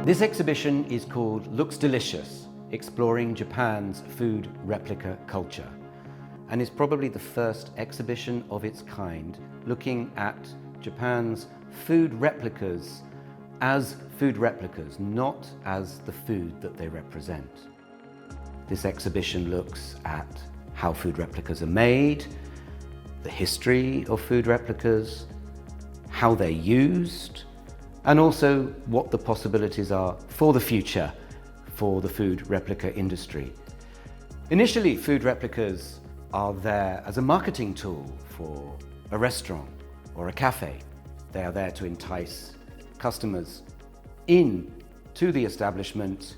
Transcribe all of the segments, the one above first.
This exhibition is called Looks Delicious, Exploring Japan's Food Replica Culture, and is probably the first exhibition of its kind looking at Japan's food replicas as food replicas, not as the food that they represent. This exhibition looks at how food replicas are made, the history of food replicas, how they're used, and also what the possibilities are for the future for the food replica industry. Initially, food replicas are there as a marketing tool for a restaurant or a cafe. They are there to entice customers in to the establishment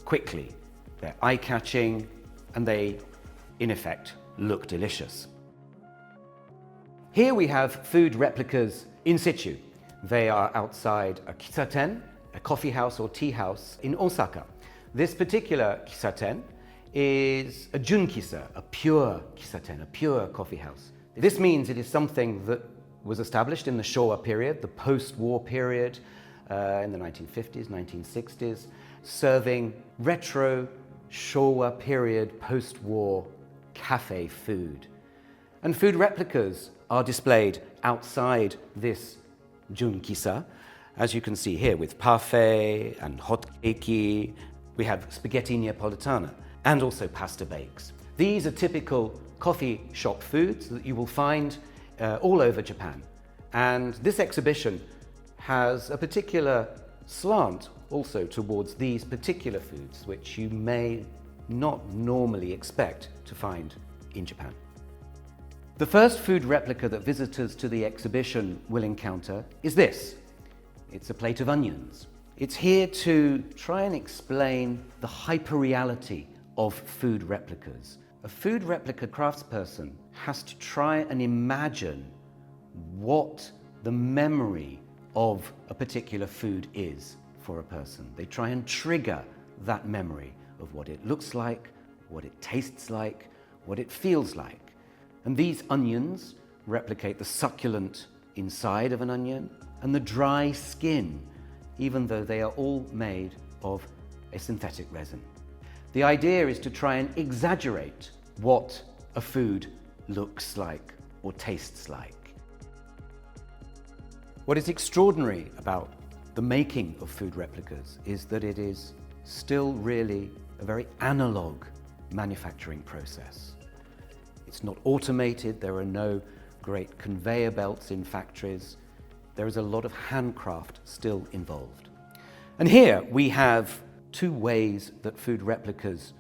quickly. They're eye-catching and they, in effect, look delicious. Here we have food replicas in situ. They are outside a kisaten, a coffee house or tea house in Osaka. This particular kisaten is a junkisa, a pure kisaten, a pure coffee house. This means it is something that was established in the Showa period, the post-war period, in the 1950s, 1960s, serving retro Showa period post-war cafe food. And food replicas are displayed outside this junkisa, as you can see here, with parfait and hot cakey. We have spaghetti neapolitana and also pasta bakes. These are typical coffee shop foods that you will find all over Japan. And this exhibition has a particular slant also towards these particular foods, which you may not normally expect to find in Japan. The first food replica that visitors to the exhibition will encounter is this. It's a plate of onions. It's here to try and explain the hyperreality of food replicas. A food replica craftsperson has to try and imagine what the memory of a particular food is for a person. They try and trigger that memory of what it looks like, what it tastes like, what it feels like. And these onions replicate the succulent inside of an onion and the dry skin, even though they are all made of a synthetic resin. The idea is to try and exaggerate what a food looks like or tastes like. What is extraordinary about the making of food replicas is that it is still really a very analog manufacturing process. It's not automated, there are no great conveyor belts in factories. There is a lot of handcraft still involved. And here we have two ways that food replicas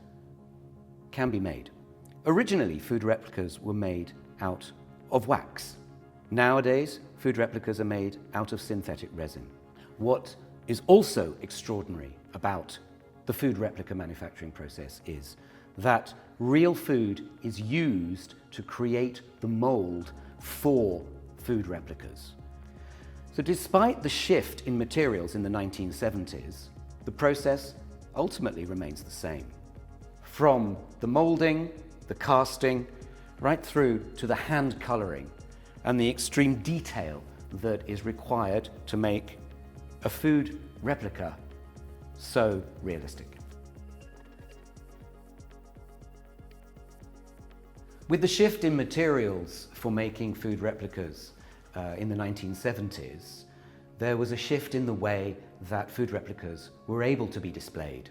can be made. Originally, food replicas were made out of wax. Nowadays, food replicas are made out of synthetic resin. What is also extraordinary about the food replica manufacturing process is that real food is used to create the mold for food replicas. So despite the shift in materials in the 1970s, the process ultimately remains the same. From the molding, the casting, right through to the hand coloring and the extreme detail that is required to make a food replica so realistic. With the shift in materials for making food replicas in the 1970s, there was a shift in the way that food replicas were able to be displayed.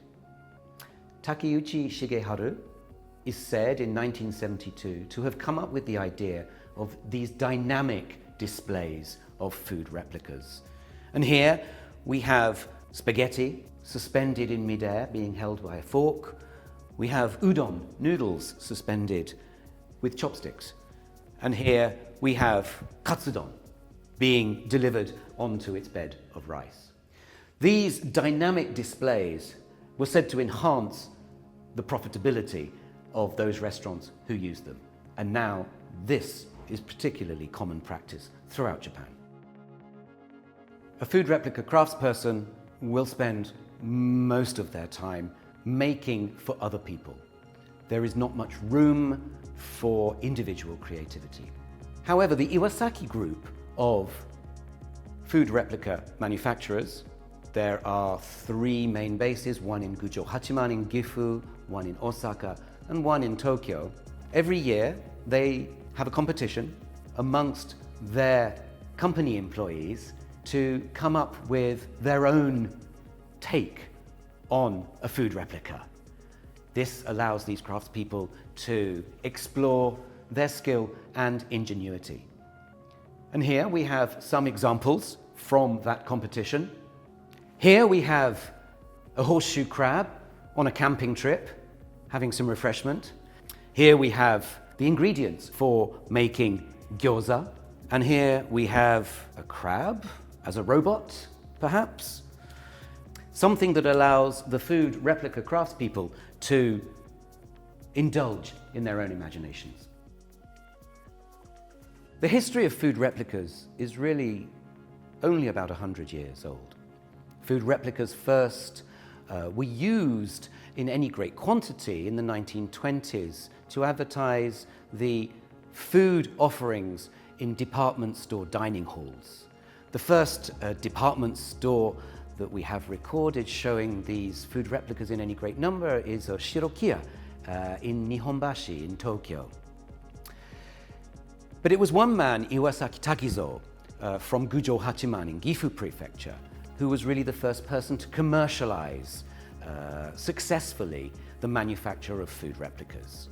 Takeuchi Shigeharu is said in 1972 to have come up with the idea of these dynamic displays of food replicas. And here we have spaghetti suspended in midair, being held by a fork. We have udon, noodles, suspended with chopsticks. And here we have katsudon being delivered onto its bed of rice. These dynamic displays were said to enhance the profitability of those restaurants who use them. And now this is particularly common practice throughout Japan. A food replica craftsperson will spend most of their time making for other people. There is not much room for individual creativity. However, the Iwasaki group of food replica manufacturers There are 3 main bases, one in Gujo Hachiman in Gifu, one in Osaka, and one in Tokyo. Every year, they have a competition amongst their company employees to come up with their own take on a food replica. This allows these craftspeople to explore their skill and ingenuity. And here we have some examples from that competition. Here we have a horseshoe crab on a camping trip, having some refreshment. Here we have the ingredients for making gyoza. And here we have a crab as a robot, perhaps. Something that allows the food replica craftspeople to indulge in their own imaginations. The history of food replicas is really only about 100 years old. Food replicas first were used in any great quantity in the 1920s to advertise the food offerings in department store dining halls. The first department store that we have recorded showing these food replicas in any great number is Shirokiya in Nihonbashi in Tokyo. But it was one man, Iwasaki Takizo, from Gujo Hachiman in Gifu Prefecture, who was really the first person to commercialize successfully the manufacture of food replicas.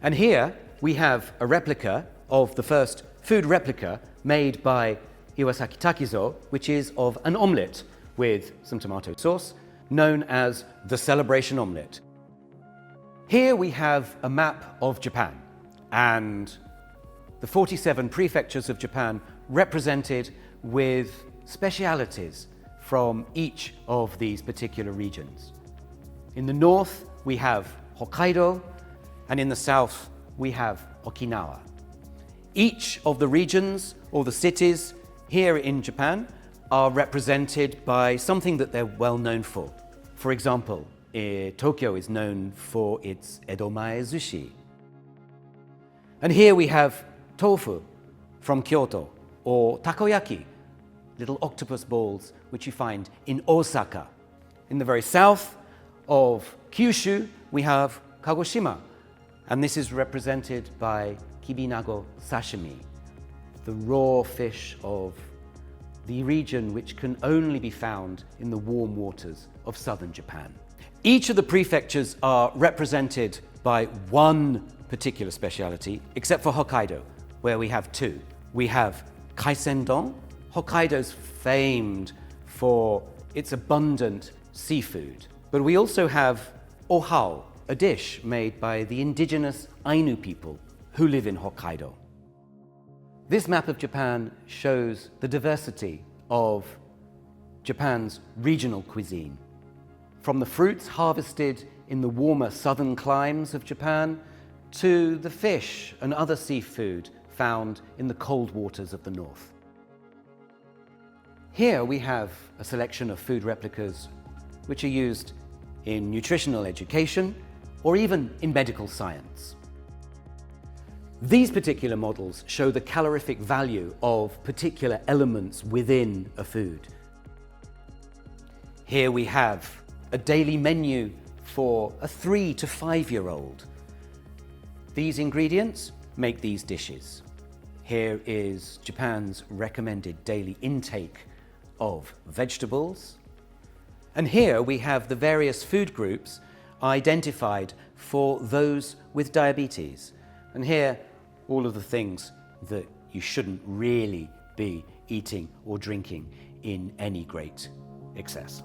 And here we have a replica of the first food replica made by Iwasaki Takizo, which is of an omelette with some tomato sauce, known as the Celebration Omelette. Here we have a map of Japan, and the 47 prefectures of Japan represented with specialities from each of these particular regions. In the north, we have Hokkaido, and in the south, we have Okinawa. Each of the regions or the cities here in Japan are represented by something that they're well known for. For example, Tokyo is known for its edomae sushi. And here we have tofu from Kyoto, or takoyaki, little octopus balls which you find in Osaka. In the very south of Kyushu, we have Kagoshima, and this is represented by kibinago sashimi, the raw fish of the region which can only be found in the warm waters of southern Japan. Each of the prefectures are represented by one particular speciality, except for Hokkaido, where we have 2. We have kaisendon. Hokkaido's famed for its abundant seafood. But we also have ohao, a dish made by the indigenous Ainu people who live in Hokkaido. This map of Japan shows the diversity of Japan's regional cuisine. From the fruits harvested in the warmer southern climes of Japan to the fish and other seafood found in the cold waters of the north. Here we have a selection of food replicas which are used in nutritional education or even in medical science. These particular models show the calorific value of particular elements within a food. Here we have a daily menu for a 3 to 5-year-old. These ingredients make these dishes. Here is Japan's recommended daily intake of vegetables. And here we have the various food groups identified for those with diabetes. And here, all of the things that you shouldn't really be eating or drinking in any great excess.